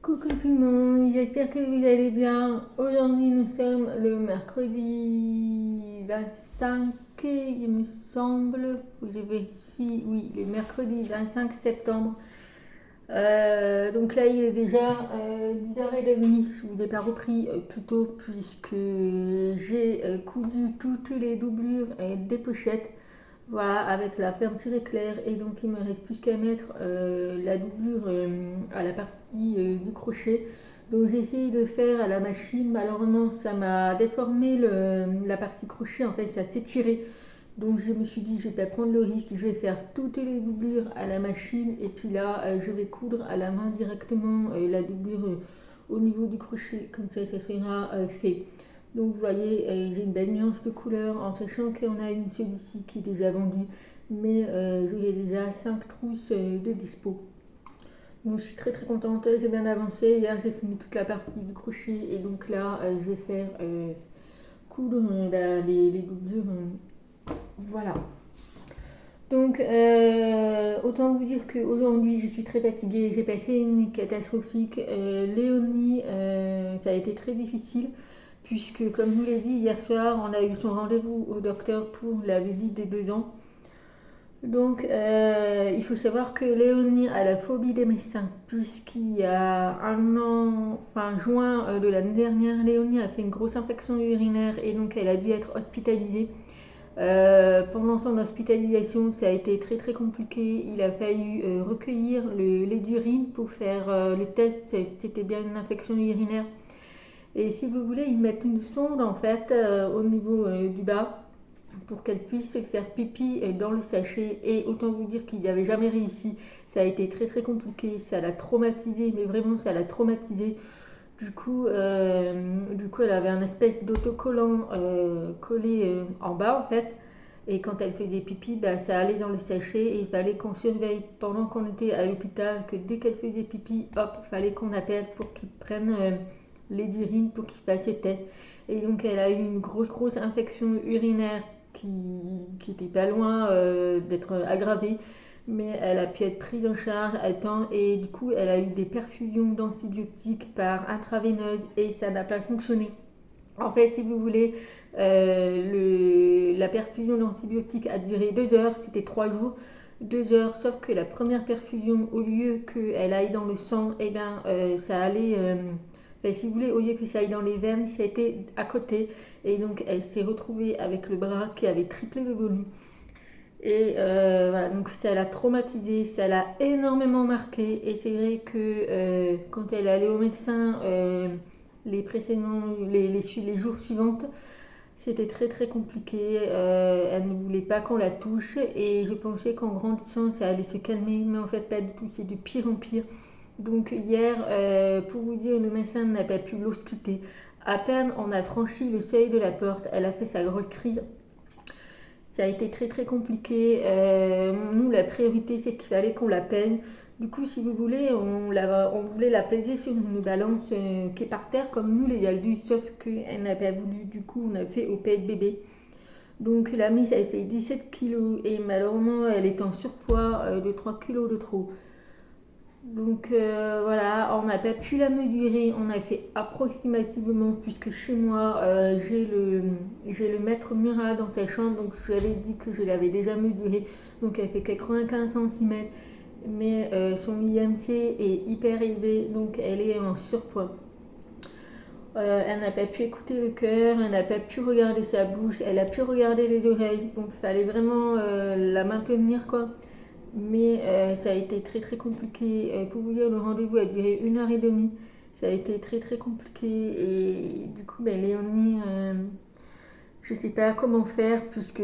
Coucou tout le monde, j'espère que vous allez bien. Aujourd'hui nous sommes le mercredi 25, il me semble, faut que je vérifie, oui, le mercredi 25 septembre. Donc là il est déjà 10h30, je vous ai pas repris plus tôt puisque j'ai cousu toutes les doublures des pochettes. Voilà, avec la fermeture éclair, et donc il me reste plus qu'à mettre la doublure à la partie du crochet. Donc j'ai essayé de faire à la machine, malheureusement ça m'a déformé la partie crochet, en fait ça s'est tiré. Donc je me suis dit je vais pas prendre le risque, je vais faire toutes les doublures à la machine et puis là je vais coudre à la main directement la doublure au niveau du crochet, comme ça sera fait. Donc vous voyez, j'ai une belle nuance de couleur en sachant qu'on a une celui-ci qui est déjà vendu, mais j'ai déjà 5 trousses de dispo. Donc je suis très contente, j'ai bien avancé. Hier j'ai fini toute la partie du crochet et donc là je vais faire coudre les doublures. Voilà. Donc autant vous dire qu'aujourd'hui je suis très fatiguée, j'ai passé une nuit catastrophique. Léonie, ça a été très difficile puisque, comme je vous l'ai dit hier soir, on a eu son rendez-vous au docteur pour la visite des 2 ans. Donc, il faut savoir que Léonie a la phobie des médecins, puisqu'il y a un an, fin juin de l'année dernière, Léonie a fait une grosse infection urinaire et donc elle a dû être hospitalisée. Pendant son hospitalisation, ça a été très compliqué. Il a fallu recueillir le lait d'urine pour faire le test, c'était bien une infection urinaire. Et si vous voulez, ils mettent une sonde en fait au niveau du bas pour qu'elle puisse se faire pipi dans le sachet. Et autant vous dire qu'il n'y avait jamais réussi. Ça a été très compliqué. Ça l'a traumatisé, mais vraiment ça l'a traumatisé. Du coup, elle avait un espèce d'autocollant collé en bas en fait. Et quand elle faisait pipi, bah, ça allait dans le sachet et il fallait qu'on surveille pendant qu'on était à l'hôpital que dès qu'elle faisait pipi, hop, il fallait qu'on appelle pour qu'ils prennent les urines pour qu'il fasse ses tests. Et donc elle a eu une grosse infection urinaire qui était pas loin d'être aggravée, mais elle a pu être prise en charge à temps et du coup elle a eu des perfusions d'antibiotiques par intraveineuse et ça n'a pas fonctionné. En fait, si vous voulez, la perfusion d'antibiotiques a duré 2 heures, c'était 3 jours. 2 heures, sauf que la première perfusion, au lieu qu'elle aille dans le sang, eh ben, ça allait. Ben, si vous voulez, au lieu que ça aille dans les veines, ça a été à côté. Et donc, elle s'est retrouvée avec le bras qui avait triplé de volume. Et voilà, donc ça l'a traumatisée, ça l'a énormément marqué. Et c'est vrai que quand elle est allée au médecin, les jours suivants, c'était très compliqué. Elle ne voulait pas qu'on la touche et je pensais qu'en grandissant ça allait se calmer, mais en fait pas du tout, c'est de pire en pire. Donc hier, pour vous dire, le médecin n'a pas pu l'ausculter. À peine on a franchi le seuil de la porte, elle a fait sa grosse crise. Ça a été très compliqué. Nous, la priorité, c'est qu'il fallait qu'on la pèse. Du coup, si vous voulez, on voulait la peser sur une balance qui est par terre, comme nous les Yaldus, sauf qu'elle n'a pas voulu. Du coup, on a fait au pèse bébé. Donc, la mise, elle fait 17 kilos et malheureusement, elle est en surpoids de 3 kilos de trop. Donc voilà, on n'a pas pu la mesurer, on a fait approximativement, puisque chez moi j'ai le mètre mural dans sa chambre, donc je lui avais dit que je l'avais déjà mesurée, donc elle fait 95 cm, mais son IMC est hyper élevé, donc elle est en surpoids. Elle n'a pas pu écouter le cœur, elle n'a pas pu regarder sa bouche, elle a pu regarder les oreilles, donc il fallait vraiment la maintenir quoi. Mais ça a été très compliqué. Pour vous dire, le rendez-vous a duré 1h30. Ça a été très compliqué. Et du coup, ben, Léonie, je sais pas comment faire, puisque,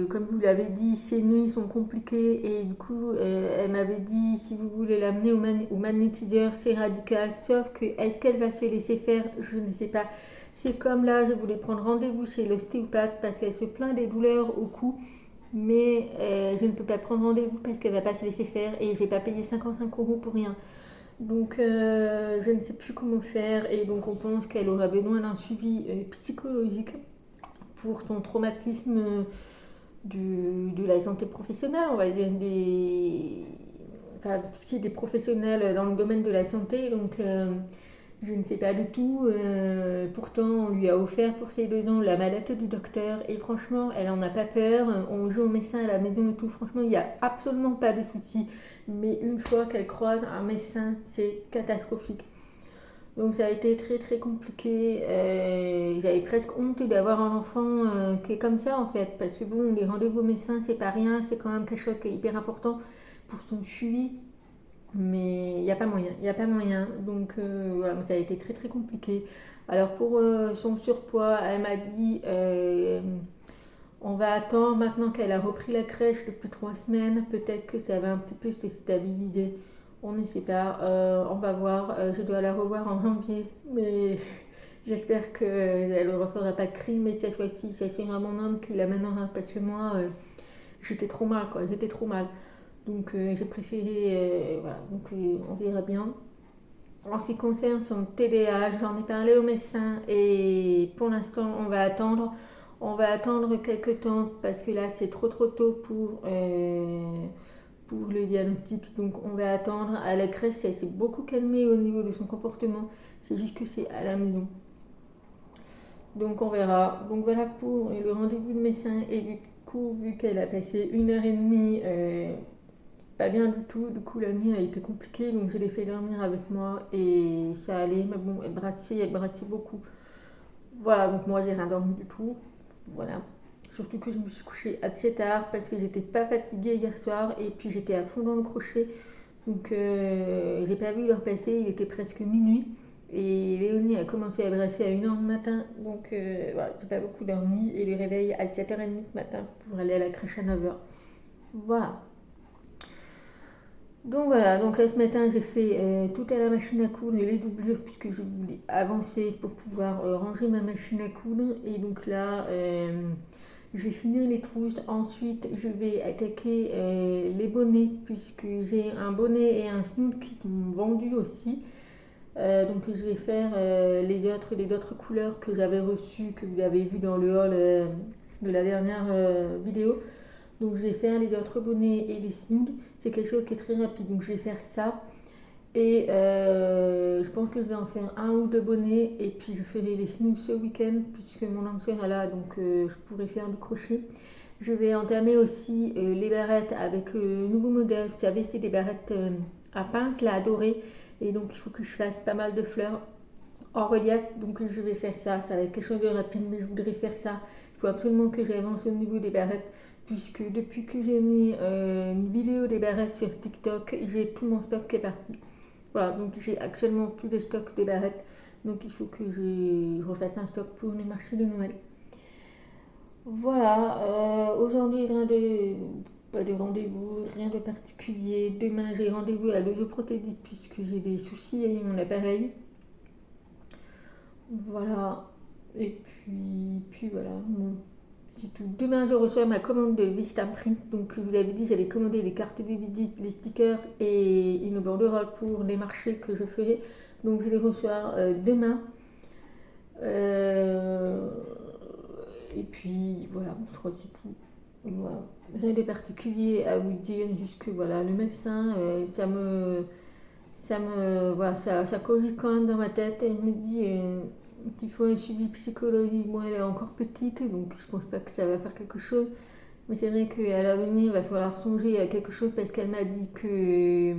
comme vous l'avez dit, ses nuits sont compliquées. Et du coup, elle m'avait dit, si vous voulez l'amener au magnétiseur, c'est radical. Sauf que, est-ce qu'elle va se laisser faire? Je ne sais pas. C'est comme là, je voulais prendre rendez-vous chez l'ostéopathe parce qu'elle se plaint des douleurs au cou. Mais je ne peux pas prendre rendez-vous parce qu'elle va pas se laisser faire et je vais pas payer 55 € pour rien. Donc je ne sais plus comment faire et donc on pense qu'elle aura besoin d'un suivi psychologique pour son traumatisme de la santé professionnelle, on va dire, enfin, tout ce qui est des professionnels dans le domaine de la santé, donc je ne sais pas du tout. Pourtant, on lui a offert pour ses 2 ans la mallette du docteur et franchement, elle en a pas peur. On joue au médecin à la maison et tout. Franchement, il n'y a absolument pas de souci. Mais une fois qu'elle croise un médecin, c'est catastrophique. Donc ça a été très très compliqué. J'avais presque honte d'avoir un enfant qui est comme ça en fait. Parce que bon, les rendez-vous au médecin, c'est pas rien. C'est quand même quelque chose qui est hyper important pour son suivi. Mais il n'y a pas moyen, il n'y a pas moyen. Donc voilà, ça a été très très compliqué. Alors pour son surpoids, elle m'a dit on va attendre maintenant qu'elle a repris la crèche depuis 3 semaines, peut-être que ça va un petit peu se stabiliser. On ne sait pas, on va voir. Je dois la revoir en janvier, mais j'espère qu'elle ne refera pas de cri, mais cette fois-ci, ça sera mon homme qui l'amènera parce que moi, j'étais trop mal quoi, j'étais trop mal. Donc j'ai préféré, voilà, donc on verra bien. En ce qui concerne son TDAH, j'en ai parlé au médecin et pour l'instant on va attendre. On va attendre quelques temps parce que là c'est trop trop tôt pour le diagnostic. Donc on va attendre. À la crèche ça s'est beaucoup calmé au niveau de son comportement. C'est juste que c'est à la maison. Donc on verra. Donc voilà pour le rendez-vous de médecin et du coup vu qu'elle a passé 1 heure et demie pas bien du tout, du coup la nuit a été compliquée, donc je l'ai fait dormir avec moi et ça allait, mais bon, elle brassait beaucoup. Voilà, donc moi j'ai rien dormi du tout, voilà. Surtout que je me suis couchée assez tard parce que j'étais pas fatiguée hier soir et puis j'étais à fond dans le crochet, donc j'ai pas vu l'heure passer, il était presque minuit. Et Léonie a commencé à brasser à 1 heure du matin, donc voilà, j'ai pas beaucoup dormi et les réveils à 7h30 du matin pour aller à la crèche à 9h. Voilà. Donc voilà, donc là ce matin j'ai fait tout à la machine à coudre et les doublures puisque je voulais avancer pour pouvoir ranger ma machine à coudre. Et donc là je vais finir les trousses. Ensuite je vais attaquer les bonnets puisque j'ai un bonnet et un snood qui sont vendus aussi. Donc je vais faire les autres couleurs que j'avais reçues, que vous avez vu dans le haul de la dernière vidéo. Donc je vais faire les autres bonnets et les snoods. C'est quelque chose qui est très rapide. Donc je vais faire ça. Et je pense que je vais en faire 1 ou 2 bonnets. Et puis je ferai les snoods ce week-end puisque mon âme est là. Donc je pourrai faire du crochet. Je vais entamer aussi les barrettes avec le nouveau modèle. Vous savez, c'est des barrettes à pince, là, à doré. Et donc il faut que je fasse pas mal de fleurs en relief. Donc je vais faire ça. Ça va être quelque chose de rapide, mais je voudrais faire ça. Il faut absolument que j'avance au niveau des barrettes puisque depuis que j'ai mis une vidéo des barrettes sur TikTok, j'ai tout mon stock qui est parti. Voilà, donc j'ai actuellement plus de stock de barrettes, donc il faut que je refasse un stock pour les marchés de Noël. Voilà, aujourd'hui pas de rendez-vous, rien de particulier. Demain j'ai rendez-vous à l'audio-prothésiste puisque j'ai des soucis avec mon appareil. Voilà, et puis voilà. Bon. Tout. Demain, je reçois ma commande de Vistaprint. Donc, je vous l'avais dit, j'avais commandé les cartes de visite, les stickers et une banderole pour les marchés que je ferai. Donc, je les reçois demain. Et puis, voilà, je crois que c'est tout. Voilà. Rien de particulier à vous dire, juste que voilà, le médecin, voilà, ça cogite quand même dans ma tête. Elle me dit qu'il faut un suivi psychologique. Bon, elle est encore petite, donc je pense pas que ça va faire quelque chose. Mais c'est vrai qu'à l'avenir, il va falloir songer à quelque chose parce qu'elle m'a dit que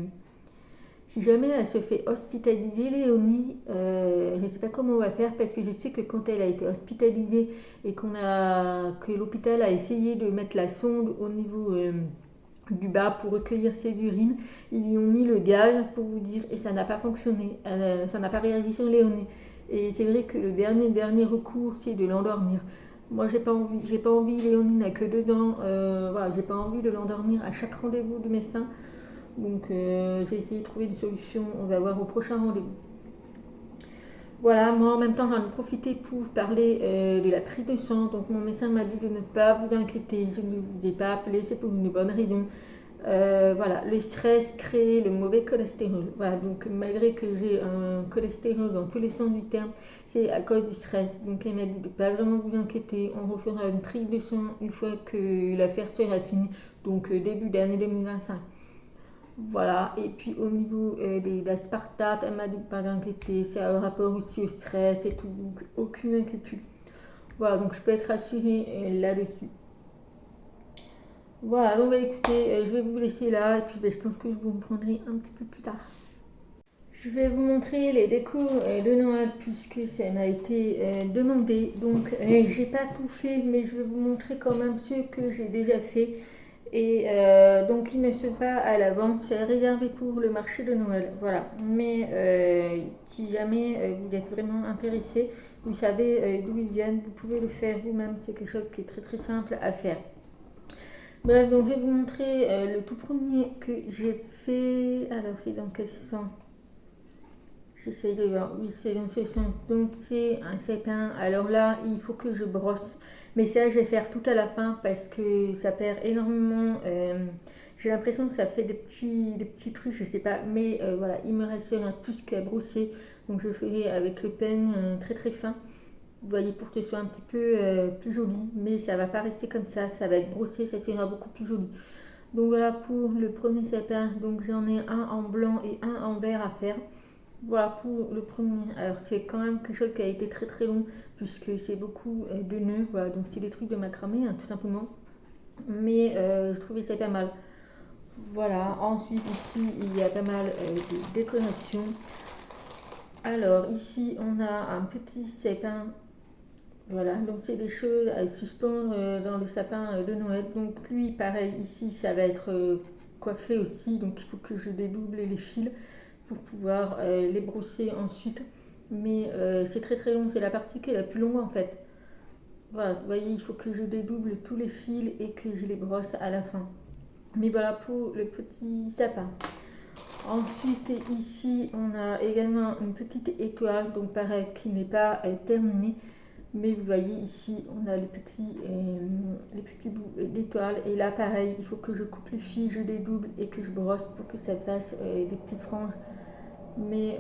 si jamais elle se fait hospitaliser, Léonie, je ne sais pas comment on va faire parce que je sais que quand elle a été hospitalisée et que l'hôpital a essayé de mettre la sonde au niveau du bas pour recueillir ses urines, ils lui ont mis le gaz pour vous dire et ça n'a pas fonctionné, ça n'a pas réagi sur Léonie. Et c'est vrai que le dernier recours, c'est de l'endormir. Moi, j'ai pas envie, Léonie n'a que 2 ans, voilà, j'ai pas envie de l'endormir à chaque rendez-vous du médecin. Donc, j'ai essayé de trouver une solution, on va voir au prochain rendez-vous. Voilà, moi en même temps, j'en ai profité pour parler de la prise de sang. Donc, mon médecin m'a dit de ne pas vous inquiéter, je ne vous ai pas appelé, c'est pour une bonne raison. Voilà, le stress crée le mauvais cholestérol. Voilà, donc malgré que j'ai un cholestérol dans tous les sens du terme, c'est à cause du stress. Donc elle m'a dit de ne pas vraiment vous inquiéter. On refera une prise de sang une fois que l'affaire sera finie, donc début d'année 2025. Voilà, et puis au niveau des aspartates, elle m'a dit pas d'inquiéter, c'est un rapport aussi au stress et tout, donc aucune inquiétude. Voilà, donc je peux être rassurée là-dessus. Voilà, donc bah, écoutez, je vais vous laisser là, et puis bah, je pense que je vous reprendrai un petit peu plus tard. Je vais vous montrer les décos de Noël puisque ça m'a été demandé. Donc j'ai pas tout fait, mais je vais vous montrer quand même ceux que j'ai déjà fait. Et donc ils ne sont pas à la vente, c'est réservé pour le marché de Noël. Voilà. Mais si jamais vous êtes vraiment intéressé, vous savez d'où ils viennent, vous pouvez le faire vous-même. C'est quelque chose qui est très très simple à faire. Bref, donc je vais vous montrer le tout premier que j'ai fait. Alors c'est dans quel sens? J'essaye de voir. Oui, c'est dans ce sens. Donc c'est un sapin. Alors là, il faut que je brosse. Mais ça, je vais faire tout à la fin parce que ça perd énormément. J'ai l'impression que ça fait des petits trucs, je sais pas. Mais voilà, il me restera plus qu'à brosser. Donc je ferai avec le peigne très très fin. Vous voyez, pour que ce soit un petit peu plus joli. Mais ça va pas rester comme ça va être brossé, ça sera beaucoup plus joli. Donc voilà pour le premier sapin. Donc j'en ai un en blanc et un en vert à faire. Voilà pour le premier. Alors c'est quand même quelque chose qui a été très très long puisque c'est beaucoup de nœuds. Voilà, donc c'est des trucs de macramé tout simplement. Mais je trouvais ça pas mal. Voilà, ensuite ici il y a pas mal de décorations. Alors ici on a un petit sapin. Voilà, donc c'est des choses à suspendre dans le sapin de Noël. Donc lui pareil ici ça va être coiffé aussi. Donc il faut que je dédouble les fils pour pouvoir les brosser ensuite. Mais c'est très très long, c'est la partie qui est la plus longue en fait. Voilà, vous voyez, il faut que je dédouble tous les fils et que je les brosse à la fin. Mais voilà pour le petit sapin. Ensuite, ici, on a également une petite étoile, donc pareil, qui n'est pas terminée. Mais vous voyez ici, on a les petits bouts d'étoiles. Et là, pareil, il faut que je coupe les fils, je dédouble et que je brosse pour que ça fasse des petites franges. Mais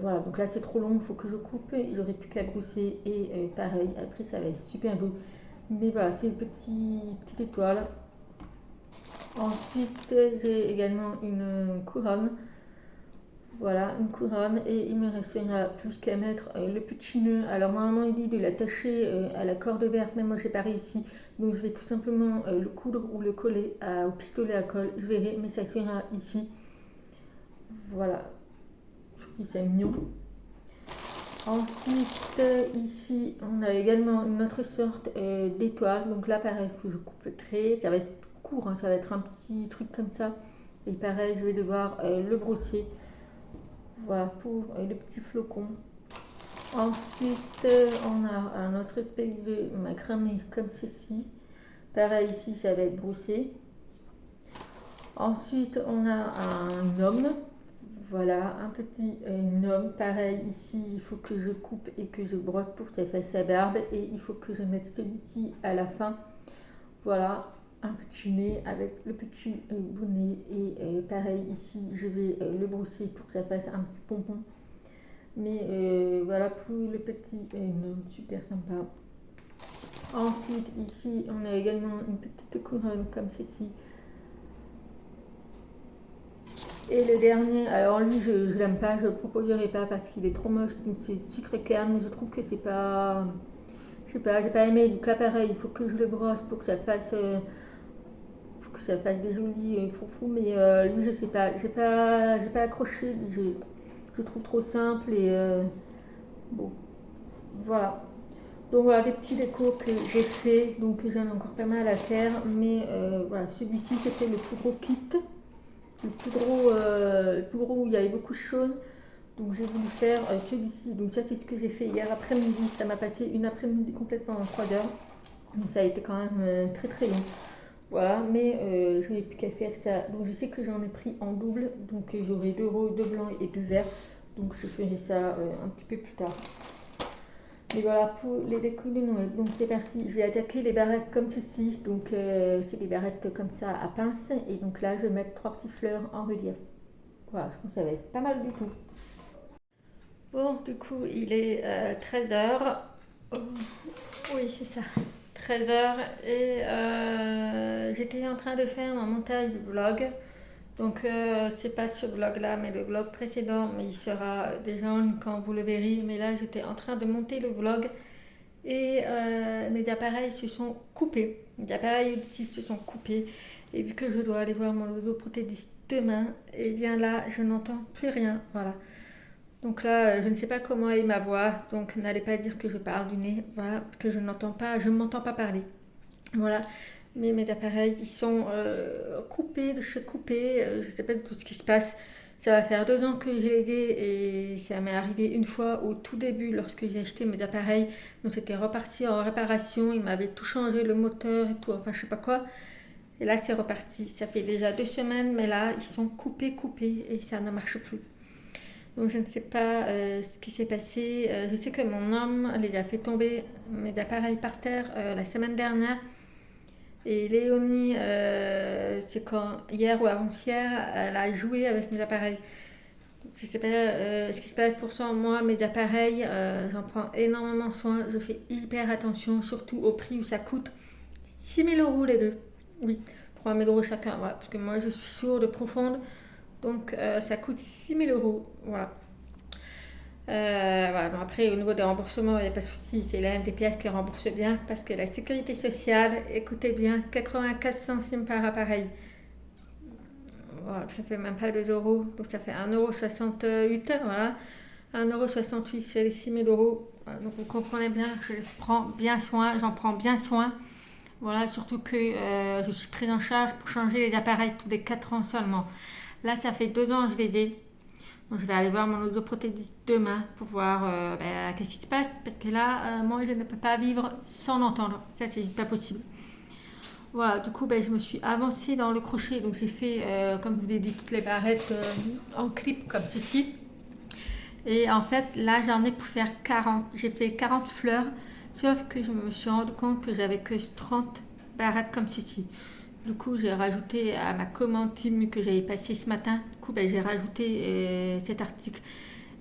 voilà, donc là c'est trop long, il faut que je coupe, il aurait plus qu'à brosser et pareil, après ça va être super beau. Mais voilà, c'est une petite étoile. Ensuite, j'ai également une couronne. Voilà, une couronne et il me restera plus qu'à mettre le petit nœud. Alors normalement il dit de l'attacher à la corde verte, mais moi j'ai pas réussi. Donc je vais tout simplement le coudre ou le coller au pistolet à colle, je verrai, mais ça sera ici. Voilà, c'est mignon. Ensuite, ici, on a également une autre sorte d'étoile. Donc là, pareil, il faut que je coupe le trait. Ça va être court, hein, ça va être un petit truc comme ça. Et pareil, je vais devoir le brosser. Voilà, pour le petit flocon. Ensuite, on a un autre espèce de macramé comme ceci. Pareil, ici, ça va être brossé. Ensuite, on a un homme. Voilà, un petit gnome. Pareil, ici, il faut que je coupe et que je brosse pour que ça fasse sa barbe. Et il faut que je mette celui-ci à la fin. Voilà, un petit nez avec le petit bonnet. Et pareil, ici, je vais le brosser pour que ça fasse un petit pompon. Mais voilà pour le petit gnome, super sympa. Ensuite, ici, on a également une petite couronne comme ceci. Et le dernier, alors lui je l'aime pas, je le proposerai pas parce qu'il est trop moche, donc c'est sucre canne, je trouve que c'est pas, je sais pas, j'ai pas aimé, donc là pareil, il faut que je le brosse pour que ça fasse, des jolis fourfous, mais lui je sais pas, j'ai pas accroché, je trouve trop simple et bon, voilà. Donc voilà des petits décos que j'ai fait, donc j'en ai encore pas mal à faire, mais voilà, celui-ci c'était le plus gros kit. Le plus gros où il y avait beaucoup de choses. Donc j'ai voulu faire celui-ci. Donc ça c'est ce que j'ai fait hier après-midi. Ça m'a passé une après-midi complètement en 3 heures. Donc ça a été quand même très très long. Voilà, mais je n'avais plus qu'à faire ça. Donc je sais que j'en ai pris en double. Donc j'aurai 2 roses, 2 blancs et 2 verts. Donc je ferai ça un petit peu plus tard. Et voilà pour les décos de Noël. Donc c'est parti, je vais attaquer les barrettes comme ceci. Donc c'est des barrettes comme ça à pince. Et donc là je vais mettre 3 petites fleurs en relief. Voilà, je pense que ça va être pas mal du tout. Bon, du coup il est 13h. Oui, c'est ça. 13h et j'étais en train de faire mon montage du vlog. Donc c'est pas ce vlog-là, mais le vlog précédent, mais il sera déjà en ligne quand vous le verrez. Mais là, j'étais en train de monter le vlog et mes appareils se sont coupés. Les appareils auditifs se sont coupés. Et vu que je dois aller voir mon orthoprothésiste demain, et bien là, je n'entends plus rien. Voilà. Donc là, je ne sais pas comment est ma voix. Donc n'allez pas dire que je parle du nez. Voilà, que je n'entends pas, je ne m'entends pas parler. Voilà. Mais mes appareils, ils sont coupés, de chez coupés. Je ne sais pas du tout ce qui se passe. Ça va faire 2 ans que j'ai aidé et ça m'est arrivé une fois au tout début lorsque j'ai acheté mes appareils. Donc c'était reparti en réparation. Ils m'avaient tout changé, le moteur et tout, enfin je sais pas quoi. Et là c'est reparti. Ça fait déjà 2 semaines, mais là ils sont coupés et ça ne marche plus. Donc je ne sais pas ce qui s'est passé. Je sais que mon homme les a fait tomber mes appareils par terre la semaine dernière. Et Léonie, c'est quand hier ou avant-hier, elle a joué avec mes appareils. Je sais pas ce qui se passe pour ça. Moi, mes appareils, j'en prends énormément soin. Je fais hyper attention, surtout au prix où ça coûte. 6 000 € les deux. Oui, 3 000 € chacun. Voilà, parce que moi, je suis sourde profonde. Donc, ça coûte 6 000 €. Voilà. Voilà. Donc après, au niveau des remboursements, il n'y a pas de souci. C'est la MDPH qui rembourse bien parce que la sécurité sociale, écoutez bien, 84 centimes par appareil. Voilà, ça fait même pas 2 €, donc ça fait 1,68 €. Voilà, 1,68 € sur les 6 000 €. Voilà, donc vous comprenez bien, je prends bien soin, j'en prends bien soin. Voilà, surtout que je suis prise en charge pour changer les appareils tous les 4 ans seulement. Là, ça fait 2 ans que je les ai. Donc je vais aller voir mon orthoprothésiste demain pour voir qu'est-ce qui se passe. Parce que là, moi, je ne peux pas vivre sans l'entendre. Ça, c'est juste pas possible. Voilà, du coup, je me suis avancée dans le crochet. Donc j'ai fait, comme je vous l'ai dit, toutes les barrettes en clip comme ceci. Et en fait, là, j'en ai pour faire 40. J'ai fait 40 fleurs. Sauf que je me suis rendu compte que j'avais que 30 barrettes comme ceci. Du coup, j'ai rajouté à ma commande team que j'avais passée ce matin. Du coup, j'ai rajouté cet article.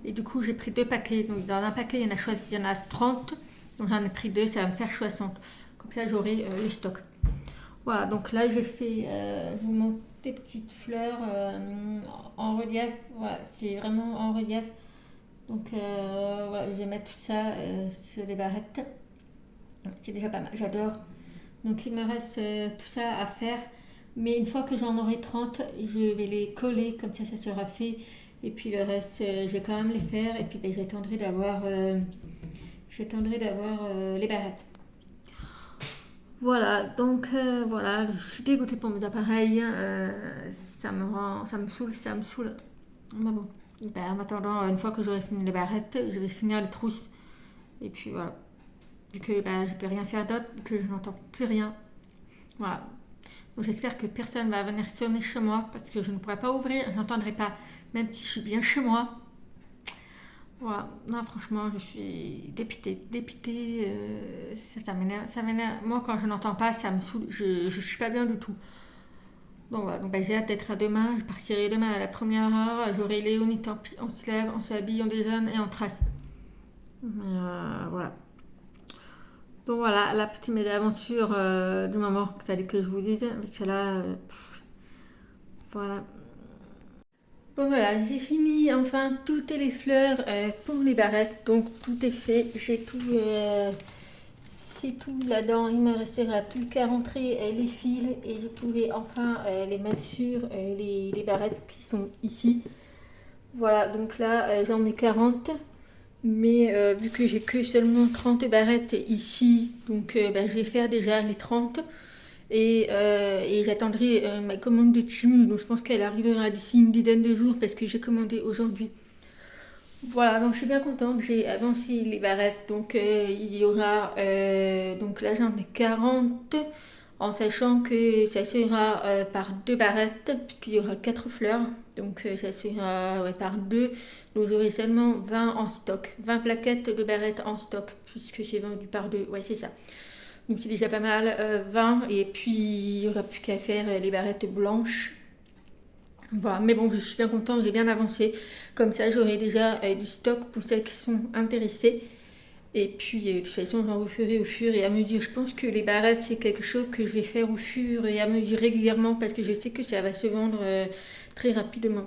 Et du coup, j'ai pris 2 paquets. Donc, dans un paquet, il y en a 30. Donc, j'en ai pris 2. Ça va me faire 60. Comme ça, j'aurai le stock. Voilà. Donc là, j'ai fait, je vous montre des petites fleurs en relief. Voilà, c'est vraiment en relief. Donc, voilà, je vais mettre tout ça sur les barrettes. C'est déjà pas mal. J'adore. Donc il me reste tout ça à faire. Mais une fois que j'en aurai 30, je vais les coller, comme ça sera fait. Et puis le reste, je vais quand même les faire. Et puis j'attendrai d'avoir les barrettes. Voilà, donc voilà, je suis dégoûtée pour mes appareils. Ça me saoule. Mais bon, en attendant, une fois que j'aurai fini les barrettes, je vais finir les trousses. Et puis voilà. Vu que je peux rien faire d'autre, que je n'entends plus rien. Voilà. Donc j'espère que personne va venir sonner chez moi parce que je ne pourrai pas ouvrir, je n'entendrai pas, même si je suis bien chez moi. Voilà. Non, franchement, je suis dépitée. Ça m'énerve. Moi, quand je n'entends pas, ça me saoule. Je suis pas bien du tout. Donc voilà. Donc j'ai hâte d'être à demain. Je partirai demain à la première heure. J'aurai Léonie, tant pis, on se lève, on s'habille, on déjeune et on trace. Mais voilà. Donc voilà, la petite mésaventure du moment qu'il fallait que je vous dise, parce que là, voilà. Bon voilà, j'ai fini enfin toutes les fleurs pour les barrettes, donc tout est fait, c'est tout là-dedans, il me restera plus qu'à rentrer les fils et je pourrai enfin les mettre sur les barrettes qui sont ici. Voilà, donc là j'en ai 40. Mais vu que j'ai que seulement 30 barrettes ici, donc je vais faire déjà les 30 et j'attendrai ma commande de Temu. Donc je pense qu'elle arrivera d'ici une dizaine de jours parce que j'ai commandé aujourd'hui. Voilà, donc je suis bien contente, j'ai avancé les barrettes. Donc il y aura, donc là j'en ai 40 en sachant que ça sera par 2 barrettes puisqu'il y aura 4 fleurs. Donc ça sera par 2. Donc j'aurai seulement 20 en stock. 20 plaquettes de barrettes en stock puisque c'est vendu par 2. Ouais, c'est ça. Donc c'est déjà pas mal. 20 et puis il n'y aura plus qu'à faire les barrettes blanches. Voilà, mais bon, je suis bien contente, j'ai bien avancé. Comme ça, j'aurai déjà du stock pour celles qui sont intéressées. Et puis, de toute façon, j'en referai au fur et à mesure. Je pense que les barrettes, c'est quelque chose que je vais faire au fur et à mesure régulièrement parce que je sais que ça va se vendre très rapidement.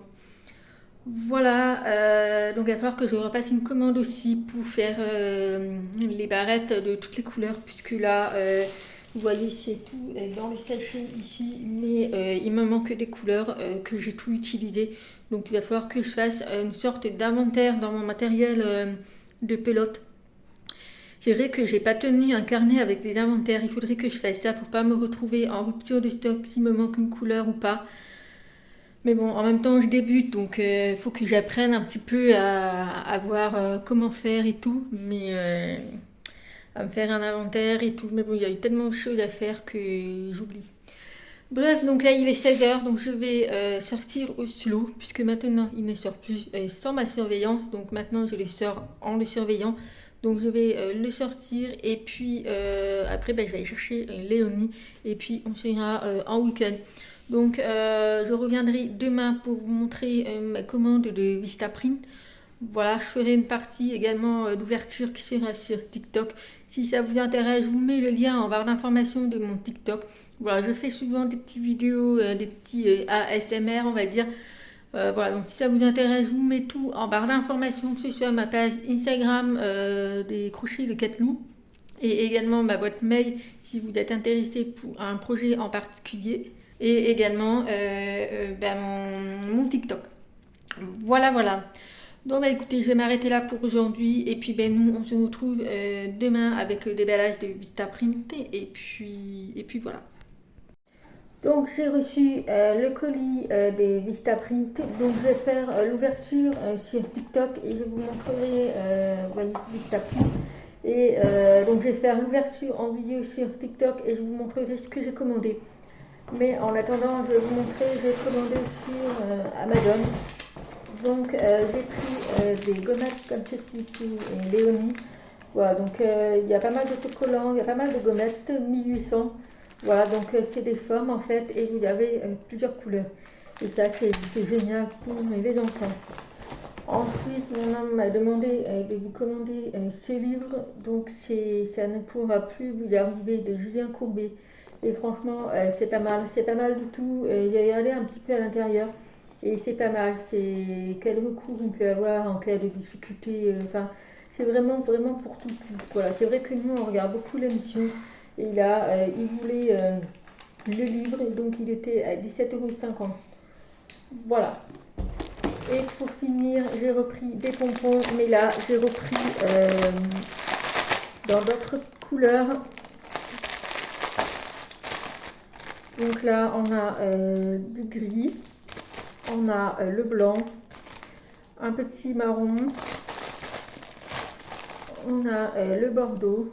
Voilà, donc il va falloir que je repasse une commande aussi pour faire les barrettes de toutes les couleurs, puisque là, vous voyez, c'est tout dans le sachet ici, mais il me manque des couleurs que j'ai tout utilisé. Donc il va falloir que je fasse une sorte d'inventaire dans mon matériel de pelote. C'est vrai que j'ai pas tenu un carnet avec des inventaires, il faudrait que je fasse ça pour pas me retrouver en rupture de stock s'il me manque une couleur ou pas. Mais bon, en même temps, je débute, donc il faut que j'apprenne un petit peu à voir comment faire et tout, mais à me faire un inventaire et tout. Mais bon, il y a eu tellement de choses à faire que j'oublie. Bref, donc là, il est 16h, donc je vais sortir au slow, puisque maintenant, il ne sort plus sans ma surveillance. Donc maintenant, je le sors en le surveillant. Donc je vais le sortir, et puis après, je vais aller chercher Léonie, et puis on se ira en week-end. Donc je reviendrai demain pour vous montrer ma commande de Vistaprint. Voilà, je ferai une partie également d'ouverture qui sera sur TikTok. Si ça vous intéresse, je vous mets le lien en barre d'information de mon TikTok. Voilà, je fais souvent des petites vidéos, des petits ASMR, on va dire. Voilà, donc si ça vous intéresse, je vous mets tout en barre d'information, que ce soit ma page Instagram des crochets de Catlou, et également ma boîte mail si vous êtes intéressé pour un projet en particulier, et également mon TikTok. Voilà, voilà. Donc écoutez, je vais m'arrêter là pour aujourd'hui, et puis nous on se retrouve demain avec le déballage de Vistaprint, et puis voilà. Donc j'ai reçu le colis des Vistaprint, donc je vais faire l'ouverture sur TikTok et je vous montrerai voyez, Vistaprint. Et donc je vais faire l'ouverture en vidéo sur TikTok et je vous montrerai ce que j'ai commandé. Mais en attendant, je vais vous montrer, j'ai commandé sur Amazon. Donc j'ai pris des gommettes comme ceci pour Léonie. Voilà, donc il y a pas mal d'autocollants, il y a pas mal de gommettes, 1800. Voilà, donc c'est des formes en fait, et vous avez plusieurs couleurs. Et ça, c'est génial pour les enfants. Ensuite, mon homme m'a demandé de vous commander ce livre. Donc ça ne pourra plus vous arriver, de Julien Courbet. Et franchement, c'est pas mal du tout. J'ai regardé un petit peu à l'intérieur. Et c'est pas mal, c'est quel recours on peut avoir en cas de difficulté. Enfin, c'est vraiment pour tout. Voilà, c'est vrai que nous, on regarde beaucoup l'émission. Et là, il voulait le livre, et donc il était à 17,50 €. Voilà. Et pour finir, j'ai repris des pompons, mais là, j'ai repris dans d'autres couleurs. Donc là, on a du gris, on a le blanc, un petit marron, on a le bordeaux,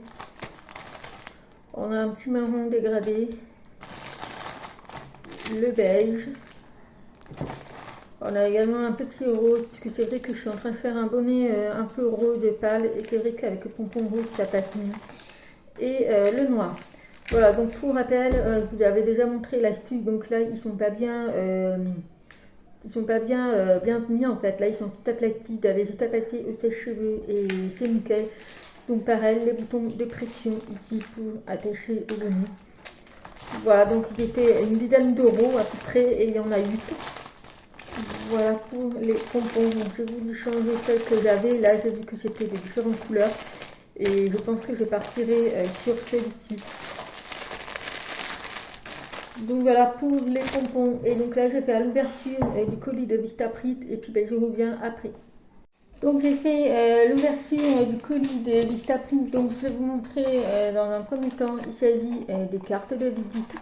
on a un petit marron dégradé, le beige, on a également un petit rose, puisque c'est vrai que je suis en train de faire un bonnet un peu rose pâle, et c'est vrai qu'avec le pompon rose, ça passe mieux. Et le noir. Voilà, donc pour rappel, je vous avais déjà montré l'astuce, donc là, ils sont pas bien mis en fait. Là, ils sont tout aplatis, vous avez juste à passer au sèche-cheveux et c'est nickel. Donc pareil, les boutons de pression ici pour attacher au bonnet. Voilà, donc il était une dizaine d'euros à peu près, et il y en a 8. Voilà pour les pompons. Donc j'ai voulu changer celles que j'avais. Là, j'ai vu que c'était des différentes couleurs, et je pense que je partirai sur celui-ci. Donc voilà pour les pompons. Et donc là, je vais faire l'ouverture du colis de Vistaprint, et puis je reviens après. Donc j'ai fait l'ouverture du colis de Vistaprint. Donc je vais vous montrer dans un premier temps, il s'agit des cartes de visite.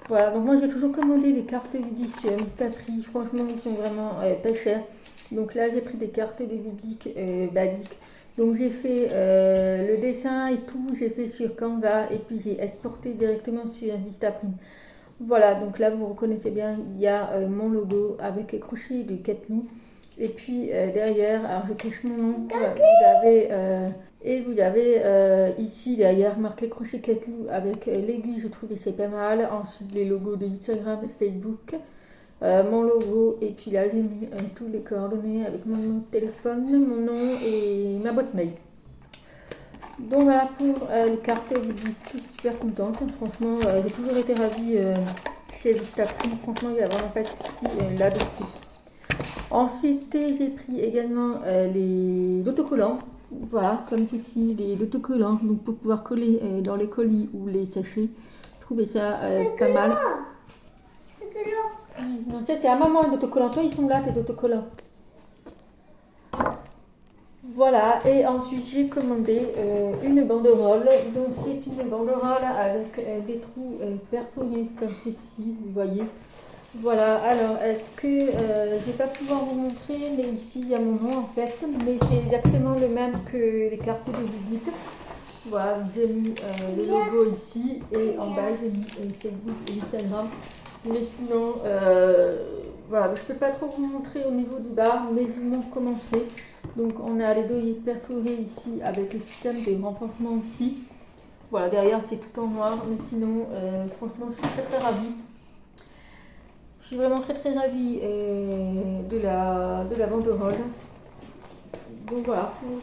Voilà, donc moi j'ai toujours commandé des cartes de visite sur Vistaprint. Franchement, ils sont vraiment pas chers. Donc là, j'ai pris des cartes de visite basiques. Donc j'ai fait le dessin et tout, j'ai fait sur Canva, et puis j'ai exporté directement sur Vistaprint. Voilà, donc là vous reconnaissez bien, il y a mon logo avec les crochets de Catlou. Et puis derrière, alors je cache mon nom, vous avez ici derrière marqué crochet Catlou avec l'aiguille, je trouvais c'est pas mal. Ensuite les logos de Instagram et Facebook, mon logo, et puis là j'ai mis tous les coordonnées avec mon nom de téléphone, mon nom et ma boîte mail. Donc voilà pour les cartes, je suis super contente, franchement j'ai toujours été ravie chez Vistaprint. Franchement, il n'y a vraiment pas de souci là-dessus. Ensuite, j'ai pris également les autocollants. Voilà, comme ceci, les autocollants. Donc, pour pouvoir coller dans les colis ou les sachets. Je trouvais ça pas mal. Non, ça, c'est à maman les autocollants. Toi, ils sont là, tes autocollants. Voilà, et ensuite j'ai commandé une banderole. Donc c'est une banderole avec des trous perforés comme ceci, vous voyez. Voilà, alors est-ce que je vais pas pouvoir vous montrer, mais ici il y a mon nom en fait, mais c'est exactement le même que les cartes de visite. Voilà, j'ai mis le logo ici et en bas j'ai mis Facebook et Instagram. Mais sinon, voilà, je ne peux pas trop vous montrer au niveau du bas, mais je vous montre comment c'est. Donc on a les dos perforés ici avec le système de renforcement ici. Voilà, derrière c'est tout en noir, mais sinon, franchement, je suis très ravie. Je suis vraiment très ravie de la banderole. Donc voilà, pour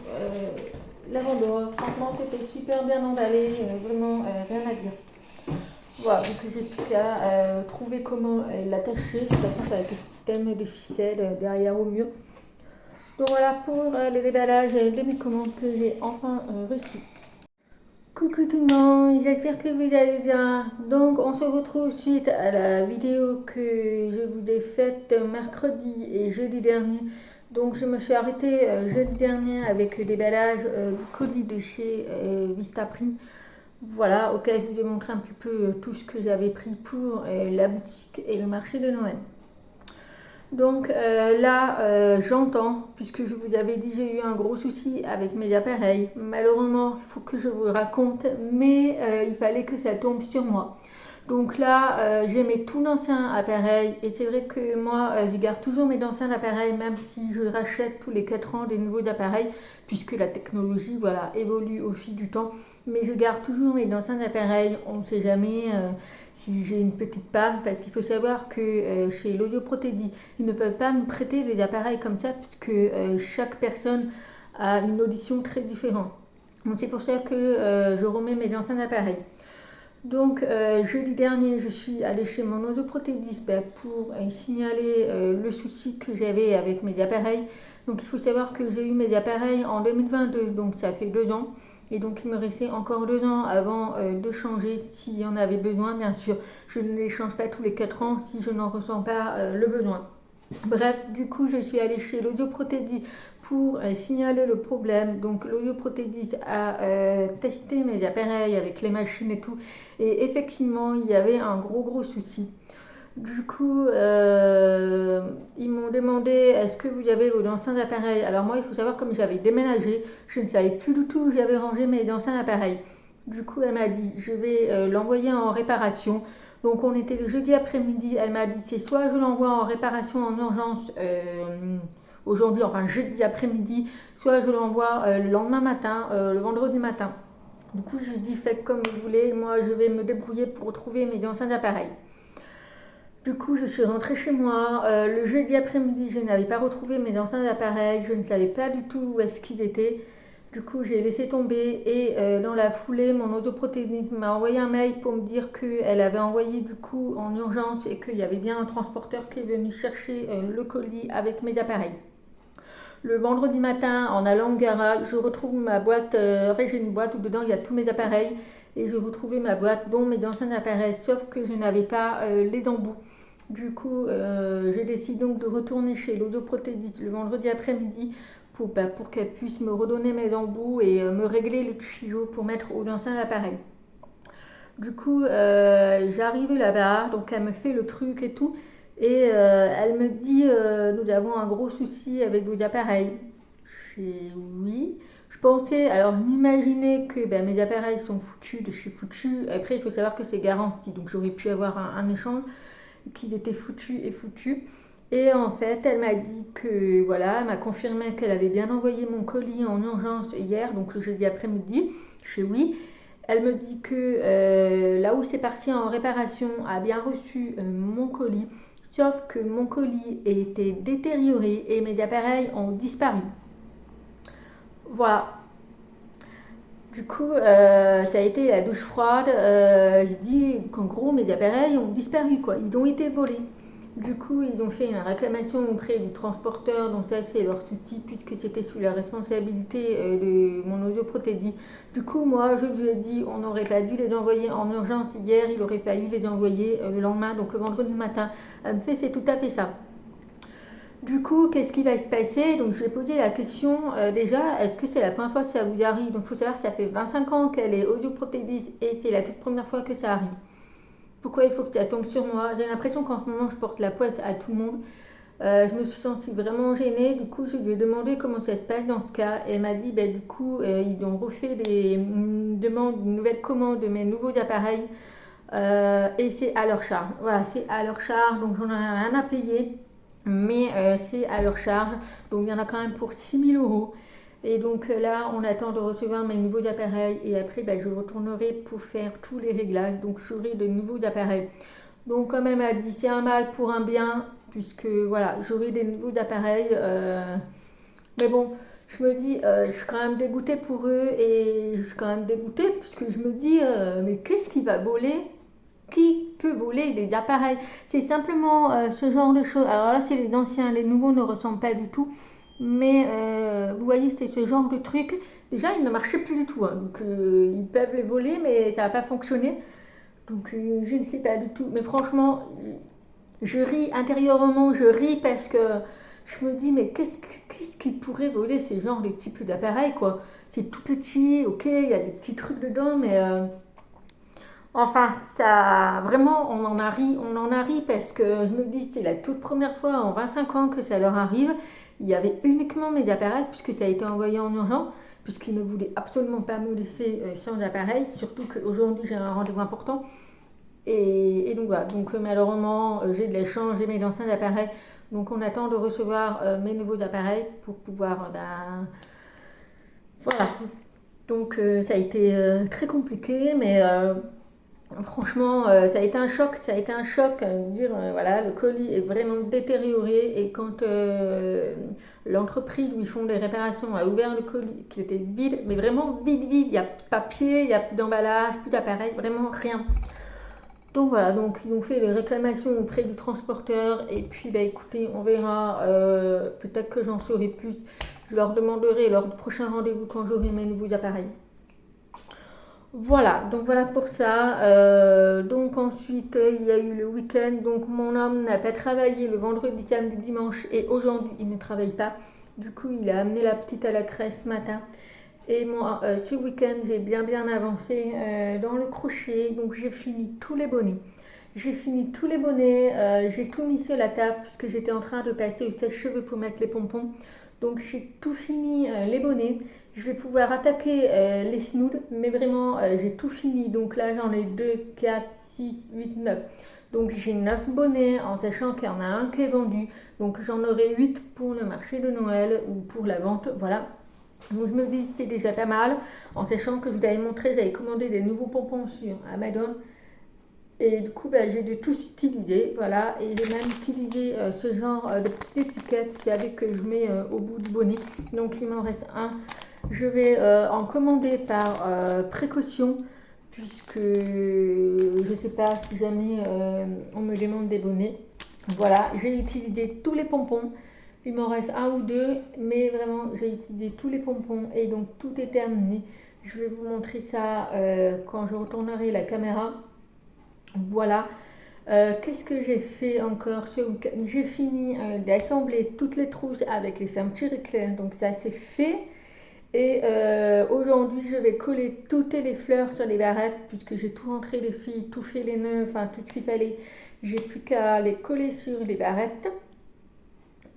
la banderole, franchement, c'était super bien emballé, vraiment rien à dire. Voilà, donc j'ai plus qu'à trouver comment l'attacher. De toute façon, c'est avec le système de ficelles derrière au mur. Donc voilà pour le déballage de mes commandes que j'ai enfin reçues. Coucou tout le monde, j'espère que vous allez bien. Donc on se retrouve suite à la vidéo que je vous ai faite mercredi et jeudi dernier. Donc je me suis arrêtée jeudi dernier avec le déballage du colis de chez Vistaprint. Voilà, auquel je vous ai montré un petit peu tout ce que j'avais pris pour la boutique et le marché de Noël. Donc là, j'entends, puisque je vous avais dit, j'ai eu un gros souci avec mes appareils. Malheureusement, il faut que je vous raconte, mais il fallait que ça tombe sur moi. Donc là, j'ai mes tout anciens appareils et c'est vrai que moi, je garde toujours mes anciens appareils, même si je rachète tous les 4 ans des nouveaux appareils, puisque la technologie, voilà, évolue au fil du temps. Mais je garde toujours mes anciens appareils, on ne sait jamais si j'ai une petite panne, parce qu'il faut savoir que chez l'Audioprothédie, ils ne peuvent pas nous prêter des appareils comme ça, puisque chaque personne a une audition très différente. Donc c'est pour ça que je remets mes anciens appareils. Donc jeudi dernier, je suis allée chez mon audioprothésiste pour signaler le souci que j'avais avec mes appareils. Donc il faut savoir que j'ai eu mes appareils en 2022, donc ça fait 2 ans. Et donc il me restait encore 2 ans avant de changer s'il y en avait besoin. Bien sûr, je ne les change pas tous les 4 ans si je n'en ressens pas le besoin. Bref, du coup, je suis allée chez l'audioprothésiste pour signaler le problème. Donc l'audioprothésiste a testé mes appareils avec les machines et tout. Et effectivement, il y avait un gros souci. Du coup, ils m'ont demandé est-ce que vous avez vos anciens appareils. Alors moi, il faut savoir, comme j'avais déménagé, je ne savais plus du tout où j'avais rangé mes anciens appareils. Du coup, elle m'a dit je vais l'envoyer en réparation. Donc on était le jeudi après-midi, elle m'a dit c'est soit je l'envoie en réparation en urgence aujourd'hui, enfin jeudi après-midi, soit je l'envoie le lendemain matin, le vendredi matin. Du coup je dis faites comme vous voulez, moi je vais me débrouiller pour retrouver mes anciens appareils. Du coup je suis rentrée chez moi, le jeudi après-midi je n'avais pas retrouvé mes anciens appareils, je ne savais pas du tout où est-ce qu'ils étaient. Du coup, j'ai laissé tomber et dans la foulée, mon audioprothésiste m'a envoyé un mail pour me dire qu'elle avait envoyé du coup en urgence et qu'il y avait bien un transporteur qui est venu chercher le colis avec mes appareils. Le vendredi matin, en allant au garage, je retrouve ma boîte. En fait, j'ai une boîte où dedans il y a tous mes appareils et je retrouvais ma boîte, dont mes anciens appareils, sauf que je n'avais pas les embouts. Du coup, je décide donc de retourner chez l'audioprothésiste le vendredi après-midi pour qu'elle puisse me redonner mes embouts et me régler le tuyau pour mettre aux anciens appareils. Du coup, j'arrive là-bas, donc elle me fait le truc et tout, et elle me dit nous avons un gros souci avec vos appareils. Je dis oui. Je pensais, alors je m'imaginais que mes appareils sont foutus de chez foutu. Après, il faut savoir que c'est garanti, donc j'aurais pu avoir un échange, qu'ils étaient foutus et foutus. Et en fait, elle m'a dit que, voilà, elle m'a confirmé qu'elle avait bien envoyé mon colis en urgence hier, donc le jeudi après-midi, chez oui. Elle me dit que là où c'est parti en réparation a bien reçu mon colis, sauf que mon colis était détérioré et mes appareils ont disparu. Voilà. Du coup, ça a été la douche froide. J'ai dit qu'en gros, mes appareils ont disparu, quoi. Ils ont été volés. Du coup, ils ont fait une réclamation auprès du transporteur, donc ça, c'est leur souci, puisque c'était sous la responsabilité de mon audioprothédie. Du coup, moi, je lui ai dit, on n'aurait pas dû les envoyer en urgence hier, il aurait fallu les envoyer le lendemain, donc le vendredi matin. Elle me fait, c'est tout à fait ça. Du coup, qu'est-ce qui va se passer? Donc, je vais poser la question déjà, est-ce que c'est la première fois que ça vous arrive? Donc, il faut savoir que ça fait 25 ans qu'elle est audioprothésiste et c'est la toute première fois que ça arrive. Pourquoi il faut que ça tombe sur moi? J'ai l'impression qu'en ce moment, je porte la poisse à tout le monde. Je me suis sentie vraiment gênée. Du coup, je lui ai demandé comment ça se passe dans ce cas. Et elle m'a dit, du coup, ils ont refait une nouvelle commande de mes nouveaux appareils. Et c'est à leur charge. Voilà, c'est à leur charge. Donc, j'en ai rien à payer. Mais c'est à leur charge. Donc, il y en a quand même pour 6 000 euros. Et donc là, on attend de recevoir mes nouveaux appareils. Et après, je retournerai pour faire tous les réglages. Donc, j'aurai de nouveaux appareils. Donc, comme elle m'a dit, c'est un mal pour un bien, puisque voilà, j'aurai des nouveaux appareils. Mais bon, je me dis, je suis quand même dégoûtée pour eux et je suis quand même dégoûtée, puisque je me dis, mais qu'est-ce qui va voler? Qui peut voler des appareils? C'est simplement ce genre de choses. Alors là, c'est les anciens, les nouveaux ne ressemblent pas du tout. Mais vous voyez, c'est ce genre de truc. Déjà, ils ne marchaient plus du tout, hein. Donc, ils peuvent les voler, mais ça n'a pas fonctionné. Donc je ne sais pas du tout. Mais franchement, je ris intérieurement, je ris parce que je me dis, mais qu'est-ce qui pourrait voler ces genres de types d'appareils, quoi? C'est tout petit, ok, il y a des petits trucs dedans, mais enfin, ça, vraiment, on en a ri parce que je me dis, c'est la toute première fois en 25 ans que ça leur arrive. Il y avait uniquement mes appareils puisque ça a été envoyé en urgence, puisqu'ils ne voulaient absolument pas me laisser sans appareil, surtout qu'aujourd'hui j'ai un rendez-vous important. Et donc voilà, donc malheureusement j'ai de la chance, j'ai mes anciens appareils, donc on attend de recevoir mes nouveaux appareils pour pouvoir, voilà. Donc ça a été très compliqué, mais franchement, ça a été un choc. Ça a été un choc. Dire, voilà, le colis est vraiment détérioré. Et quand l'entreprise où ils font des réparations a ouvert le colis, qui était vide, mais vraiment vide, vide. Il n'y a plus de papier, il n'y a plus d'emballage, plus d'appareil, vraiment rien. Donc voilà, donc ils ont fait les réclamations auprès du transporteur. Et puis, écoutez, on verra. Peut-être que j'en saurai plus. Je leur demanderai lors du prochain rendez-vous quand j'aurai mes nouveaux appareils. Voilà, donc voilà pour ça. Donc ensuite, il y a eu le week-end. Donc mon homme n'a pas travaillé le vendredi, samedi, dimanche et aujourd'hui, il ne travaille pas. Du coup, il a amené la petite à la crèche ce matin. Et moi, ce week-end, j'ai bien avancé dans le crochet. Donc j'ai fini tous les bonnets. J'ai fini tous les bonnets. J'ai tout mis sur la table puisque j'étais en train de passer au sèche-cheveux pour mettre les pompons. Donc j'ai tout fini les bonnets. Je vais pouvoir attaquer les snoods, mais vraiment j'ai tout fini. Donc là j'en ai 2, 4, 6, 8, 9. Donc j'ai 9 bonnets en sachant qu'il y en a un qui est vendu. Donc j'en aurai 8 pour le marché de Noël ou pour la vente. Voilà. Donc je me dis c'est déjà pas mal. En sachant que je vous avais montré, j'avais commandé des nouveaux pompons sur Amazon. Et du coup, j'ai dû tous utiliser, voilà, et j'ai même utilisé ce genre de petite étiquette que je mets au bout du bonnet. Donc il m'en reste un. Je vais en commander par précaution, puisque je ne sais pas si jamais on me demande des bonnets. Voilà, j'ai utilisé tous les pompons. Il m'en reste un ou deux, mais vraiment, j'ai utilisé tous les pompons et donc tout est terminé. Je vais vous montrer ça quand je retournerai la caméra. Voilà. Qu'est-ce que j'ai fait encore ce week-end? J'ai fini d'assembler toutes les trousses avec les fermetures éclairs, donc ça c'est fait. Et aujourd'hui je vais coller toutes les fleurs sur les barrettes puisque j'ai tout rentré les filles, tout fait les nœuds, enfin tout ce qu'il fallait. J'ai plus qu'à les coller sur les barrettes.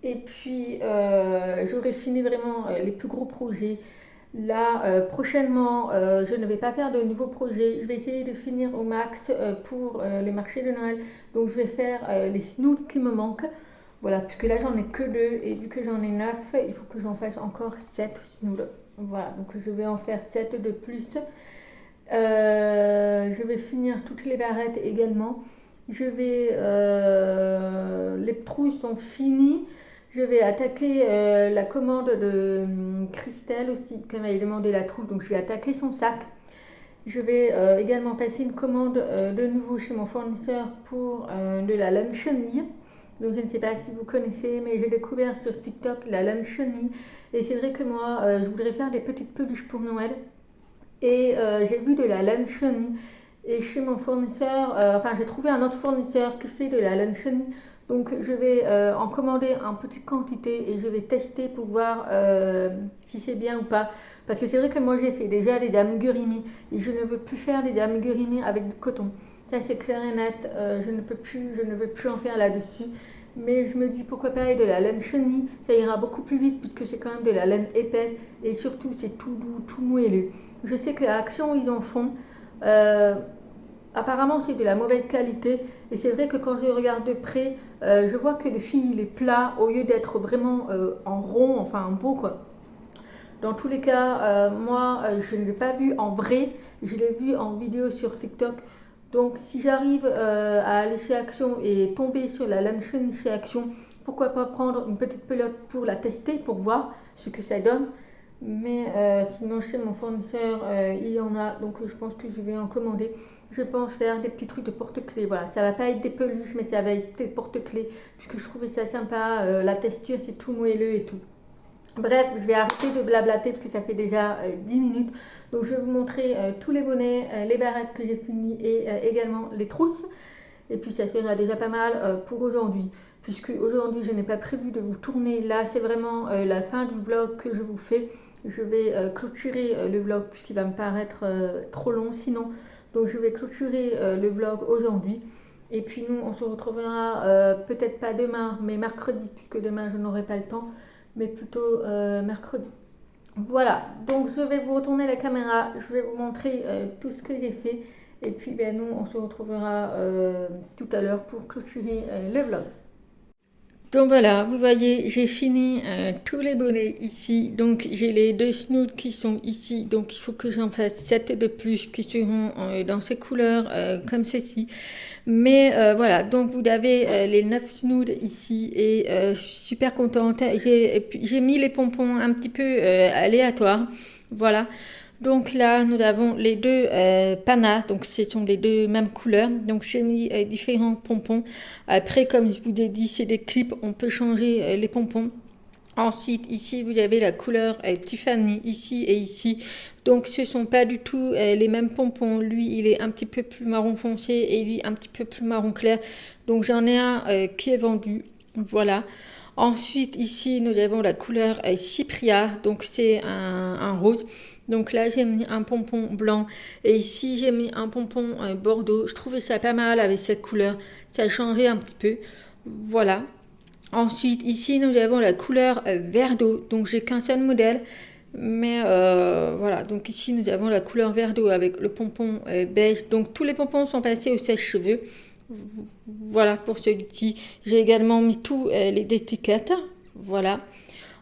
Et puis j'aurai fini vraiment les plus gros projets. Là, prochainement, je ne vais pas faire de nouveaux projets. Je vais essayer de finir au max pour le marché de Noël. Donc, je vais faire les snoods qui me manquent. Voilà, puisque là, j'en ai que 2. Et vu que j'en ai 9, il faut que j'en fasse encore 7 snoods. Voilà, donc je vais en faire 7 de plus. Je vais finir toutes les barrettes également. Les trous sont finis. Je vais attaquer la commande de Christelle aussi, qui m'avait demandé la trousse, donc je vais attaquer son sac. Je vais également passer une commande de nouveau chez mon fournisseur pour de la laine chenille. Donc je ne sais pas si vous connaissez, mais j'ai découvert sur TikTok la laine chenille. Et c'est vrai que moi, je voudrais faire des petites peluches pour Noël. Et j'ai vu de la laine chenille. Et chez mon fournisseur, j'ai trouvé un autre fournisseur qui fait de la laine chenille. Donc je vais en commander en petite quantité et je vais tester pour voir si c'est bien ou pas. Parce que c'est vrai que moi j'ai fait déjà des amigurumi et je ne veux plus faire des amigurumi avec du coton. Ça c'est clair et net, je ne veux plus en faire là-dessus. Mais je me dis pourquoi pas avec de la laine chenille, ça ira beaucoup plus vite puisque c'est quand même de la laine épaisse et surtout c'est tout doux, tout moelleux. Je sais qu'à Action ils en font. Apparemment c'est de la mauvaise qualité et c'est vrai que quand je regarde de près, je vois que le fil il est plat au lieu d'être vraiment en rond, enfin en beau quoi. Dans tous les cas, moi je ne l'ai pas vu en vrai, je l'ai vu en vidéo sur TikTok. Donc si j'arrive à aller chez Action et tomber sur la laine chenille chez Action, pourquoi pas prendre une petite pelote pour la tester, pour voir ce que ça donne. Mais sinon chez mon fournisseur, il y en a, donc je pense que je vais en commander. Je pense faire des petits trucs de porte-clés. Voilà, ça va pas être des peluches, mais ça va être des porte-clés, puisque je trouvais ça sympa. La texture, c'est tout moelleux et tout. Bref, je vais arrêter de blablater parce que ça fait déjà 10 minutes. Donc je vais vous montrer tous les bonnets, les barrettes que j'ai finies et également les trousses. Et puis ça sera déjà pas mal pour aujourd'hui. Puisque aujourd'hui je n'ai pas prévu de vous tourner. Là c'est vraiment la fin du vlog que je vous fais. Je vais clôturer le vlog puisqu'il va me paraître trop long sinon. Donc je vais clôturer le vlog aujourd'hui. Et puis nous on se retrouvera peut-être pas demain mais mercredi puisque demain je n'aurai pas le temps. Mais plutôt mercredi. Voilà, donc je vais vous retourner la caméra, je vais vous montrer tout ce que j'ai fait. Et puis nous on se retrouvera tout à l'heure pour clôturer le vlog. Donc voilà, vous voyez, j'ai fini tous les bonnets ici. Donc j'ai les 2 snoods qui sont ici. Donc il faut que j'en fasse 7 de plus qui seront dans ces couleurs comme ceci. Mais voilà, donc vous avez les 9 snoods ici et je suis super contente. J'ai mis les pompons un petit peu aléatoires. Voilà. Donc là, nous avons les 2 panas, donc ce sont les 2 mêmes couleurs. Donc j'ai mis différents pompons. Après, comme je vous ai dit, c'est des clips, on peut changer les pompons. Ensuite, ici, vous avez la couleur Tiffany, ici et ici. Donc ce ne sont pas du tout les mêmes pompons. Lui, il est un petit peu plus marron foncé et lui, un petit peu plus marron clair. Donc j'en ai un qui est vendu. Voilà. Ensuite, ici, nous avons la couleur Cypria, donc c'est un rose. Donc là, j'ai mis un pompon blanc et ici, j'ai mis un pompon bordeaux. Je trouvais ça pas mal avec cette couleur. Ça a changé un petit peu. Voilà. Ensuite, ici, nous avons la couleur vert d'eau. Donc, j'ai qu'un seul modèle. Mais voilà, donc ici, nous avons la couleur vert d'eau avec le pompon beige. Donc, tous les pompons sont passés au sèche-cheveux. Voilà pour celui-ci. J'ai également mis tous les étiquettes. Voilà.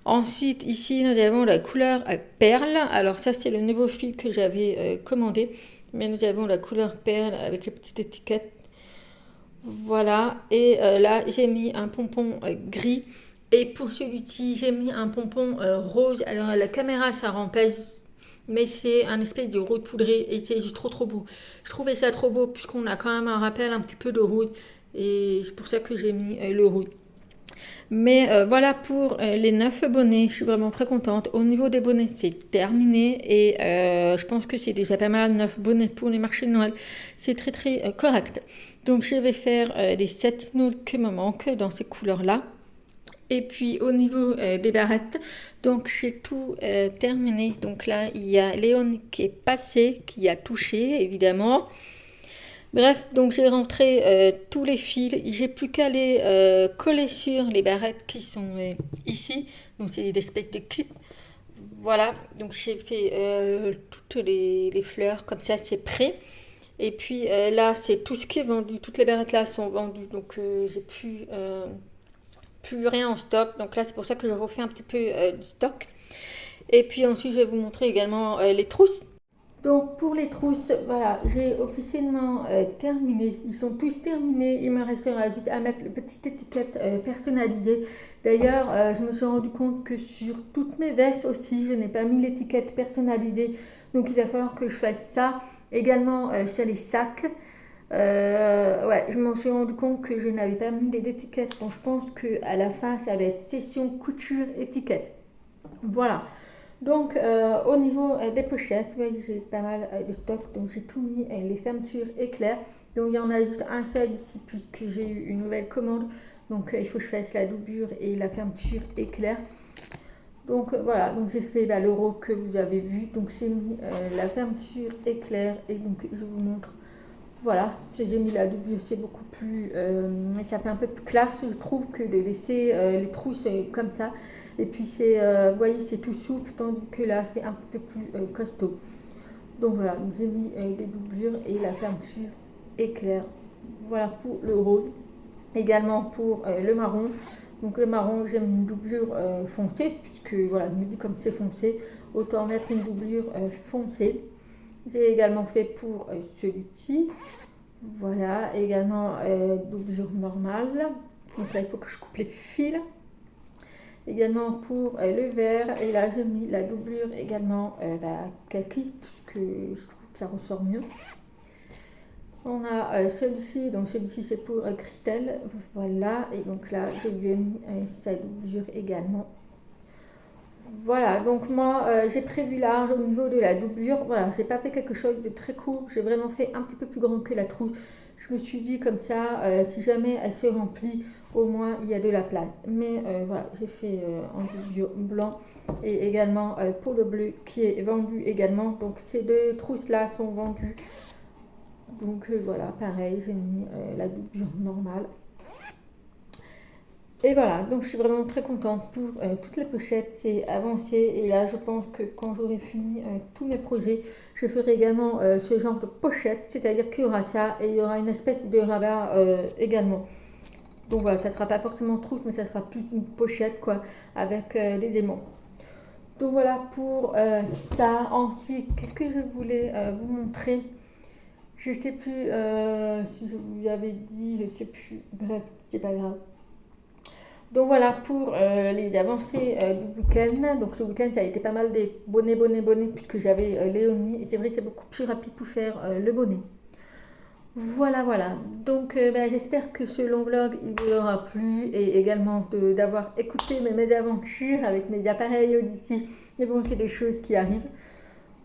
Ensuite, ici, nous avons la couleur perle. Alors ça, c'est le nouveau fil que j'avais commandé. Mais nous avons la couleur perle avec les petites étiquettes. Voilà. Et là, j'ai mis un pompon gris. Et pour celui-ci, j'ai mis un pompon rose. Alors, à la caméra, ça rend pas... Mais c'est un espèce de rose poudré et c'est juste trop beau. Je trouvais ça trop beau puisqu'on a quand même un rappel un petit peu de rose. Et c'est pour ça que j'ai mis le rose. Mais voilà pour les 9 bonnets, je suis vraiment très contente. Au niveau des bonnets, c'est terminé et je pense que c'est déjà pas mal, 9 bonnets pour les marchés de Noël. C'est très correct. Donc je vais faire les 7 snoods qui me manquent dans ces couleurs-là. Et puis au niveau des barrettes, donc j'ai tout terminé. Donc là, il y a Léon qui est passé, qui a touché évidemment. Bref, donc j'ai rentré tous les fils. J'ai plus qu'à les coller sur les barrettes qui sont ici. Donc c'est des espèces de clips. Voilà, donc j'ai fait toutes les fleurs, comme ça c'est prêt. Et puis là, c'est tout ce qui est vendu. Toutes les barrettes là sont vendues. Donc j'ai plus rien en stock. Donc là, c'est pour ça que je refais un petit peu du stock. Et puis ensuite, je vais vous montrer également les trousses. Donc pour les trousses, voilà, j'ai officiellement terminé. Ils sont tous terminés. Il me restera juste à mettre les petites étiquettes personnalisées. D'ailleurs, je me suis rendu compte que sur toutes mes vestes aussi, je n'ai pas mis l'étiquette personnalisée. Donc il va falloir que je fasse ça. Également sur les sacs. Ouais, je m'en suis rendu compte que je n'avais pas mis d'étiquette. Donc je pense qu'à la fin, ça va être session couture étiquette. Voilà. Donc, au niveau des pochettes, vous voyez, j'ai pas mal de stock, donc j'ai tout mis, les fermetures éclairs. Donc, il y en a juste un seul ici, puisque j'ai eu une nouvelle commande. Donc, il faut que je fasse la doublure et la fermeture éclair. Donc, voilà, donc j'ai fait le row que vous avez vu. Donc, j'ai mis la fermeture éclair et donc, je vous montre. Voilà, j'ai mis la doublure, c'est beaucoup plus. Ça fait un peu plus classe, je trouve, que de laisser les trousses comme ça. Et puis, vous voyez, c'est tout souple, tandis que là, c'est un peu plus costaud. Donc voilà, j'ai mis des doublures et la fermeture éclair. Voilà pour le rose. Également pour le marron. Donc le marron, j'ai mis une doublure foncée, puisque voilà, je me dis comme c'est foncé, autant mettre une doublure foncée. J'ai également fait pour celui-ci. Voilà, également doublure normale. Donc là, il faut que je coupe les fils. Également pour le vert. Et là, j'ai mis la doublure également kaki, puisque je trouve que ça ressort mieux. On a celui-ci, donc celui-ci c'est pour Christelle. Voilà, et donc là, je lui ai mis sa doublure également. Voilà, donc moi j'ai prévu large au niveau de la doublure. Voilà, j'ai pas fait quelque chose de très court, j'ai vraiment fait un petit peu plus grand que la trousse. Je me suis dit comme ça, si jamais elle se remplit, au moins il y a de la place. Mais voilà, j'ai fait en doublure blanc et également pour le bleu qui est vendu également. Donc ces deux trousses là sont vendues. Donc voilà, pareil, j'ai mis la doublure normale. Et voilà, donc je suis vraiment très contente pour toutes les pochettes, c'est avancé. Et là, je pense que quand j'aurai fini tous mes projets, je ferai également ce genre de pochette, c'est-à-dire qu'il y aura ça et il y aura une espèce de rabat également. Donc voilà, ça ne sera pas forcément trousse, mais ça sera plus une pochette quoi, avec des aimants. Donc voilà pour ça. Ensuite, qu'est-ce que je voulais vous montrer? Je sais plus si je vous l'avais dit, je sais plus. Bref, c'est pas grave. Donc voilà pour les avancées du week-end. Donc ce week-end, ça a été pas mal des bonnets, puisque j'avais Léonie. Et c'est vrai que c'est beaucoup plus rapide pour faire le bonnet. Voilà, voilà. Donc j'espère que ce long vlog, il vous aura plu. Et également d'avoir écouté mes aventures avec mes appareils Odyssey. Mais bon, c'est des choses qui arrivent.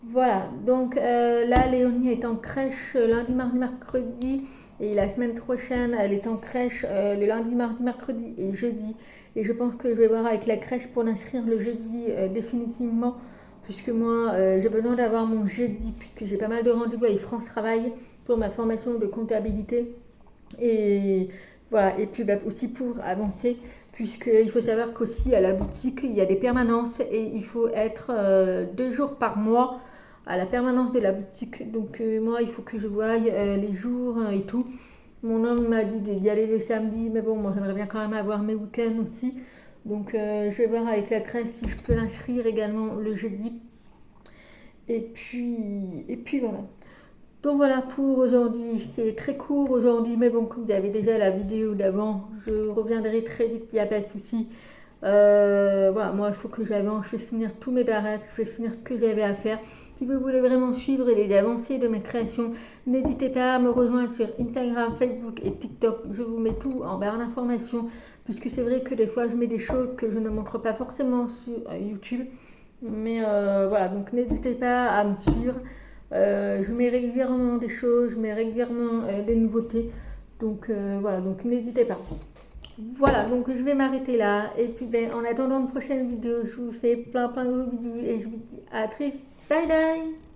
Voilà, donc là, Léonie est en crèche lundi, mardi, mercredi. Et la semaine prochaine, elle est en crèche le lundi, mardi, mercredi et jeudi. Et je pense que je vais voir avec la crèche pour l'inscrire le jeudi définitivement. Puisque moi, j'ai besoin d'avoir mon jeudi, puisque j'ai pas mal de rendez-vous avec France Travail pour ma formation de comptabilité. Et voilà, et puis aussi pour avancer. Puisqu'il faut savoir qu'aussi à la boutique, il y a des permanences et il faut être 2 jours par mois à la permanence de la boutique. Donc moi, il faut que je voie les jours et tout. Mon homme m'a dit d'y aller le samedi, mais bon, moi j'aimerais bien quand même avoir mes week-ends aussi. Donc je vais voir avec la crèche si je peux l'inscrire également le jeudi. Et puis voilà. Donc voilà pour aujourd'hui, c'est très court aujourd'hui, mais bon, comme vous avez déjà la vidéo d'avant, je reviendrai très vite, il n'y a pas de souci. Voilà, moi il faut que j'avance, je vais finir tous mes barrettes, je vais finir ce que j'avais à faire. Si vous voulez vraiment suivre les avancées de mes créations, n'hésitez pas à me rejoindre sur Instagram, Facebook et TikTok. Je vous mets tout en barre d'informations, puisque c'est vrai que des fois je mets des choses que je ne montre pas forcément sur YouTube. Mais voilà, donc n'hésitez pas à me suivre. Je mets régulièrement des choses, je mets régulièrement des nouveautés. Donc voilà, donc n'hésitez pas. Voilà, donc je vais m'arrêter là. Et puis en attendant une prochaine vidéo, je vous fais plein de gros bisous et je vous dis à très vite. Bye bye!